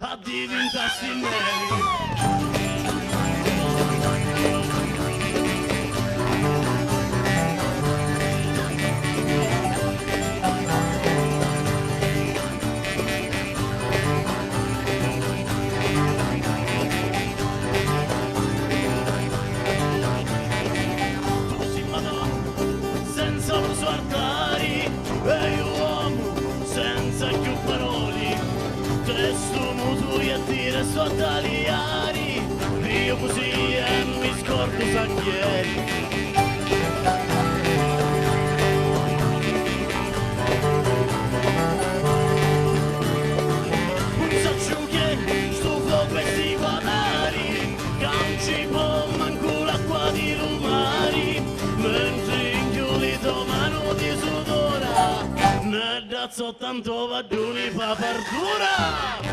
A diventarsi neri. Tu sei Madonna senza uso altari e io uomo senza più parole. Testo muto e dire so tagliari, io così e mi scordo sacchieri. Un sacciughe, stufo questi guadari, canci po' manco l'acqua di lumari, mentre inchiulito mano di sudora, ne da soltanto vaduni pa' perdura.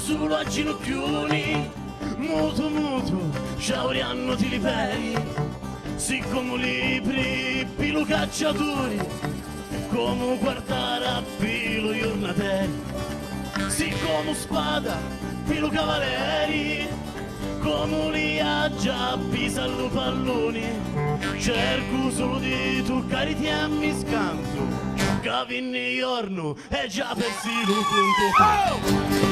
Solo a ginocchioni, muto, sciauriano ti liberi, siccome libri, pilo cacciatori, come guardare a pilo giornateri, siccome spada, pilo cavalieri, come li ha già pisano palloni, cerco solo di toccare ti a mi scanto, che vinni giorno è già persino un punto.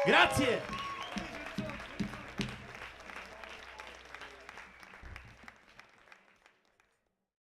Grazie!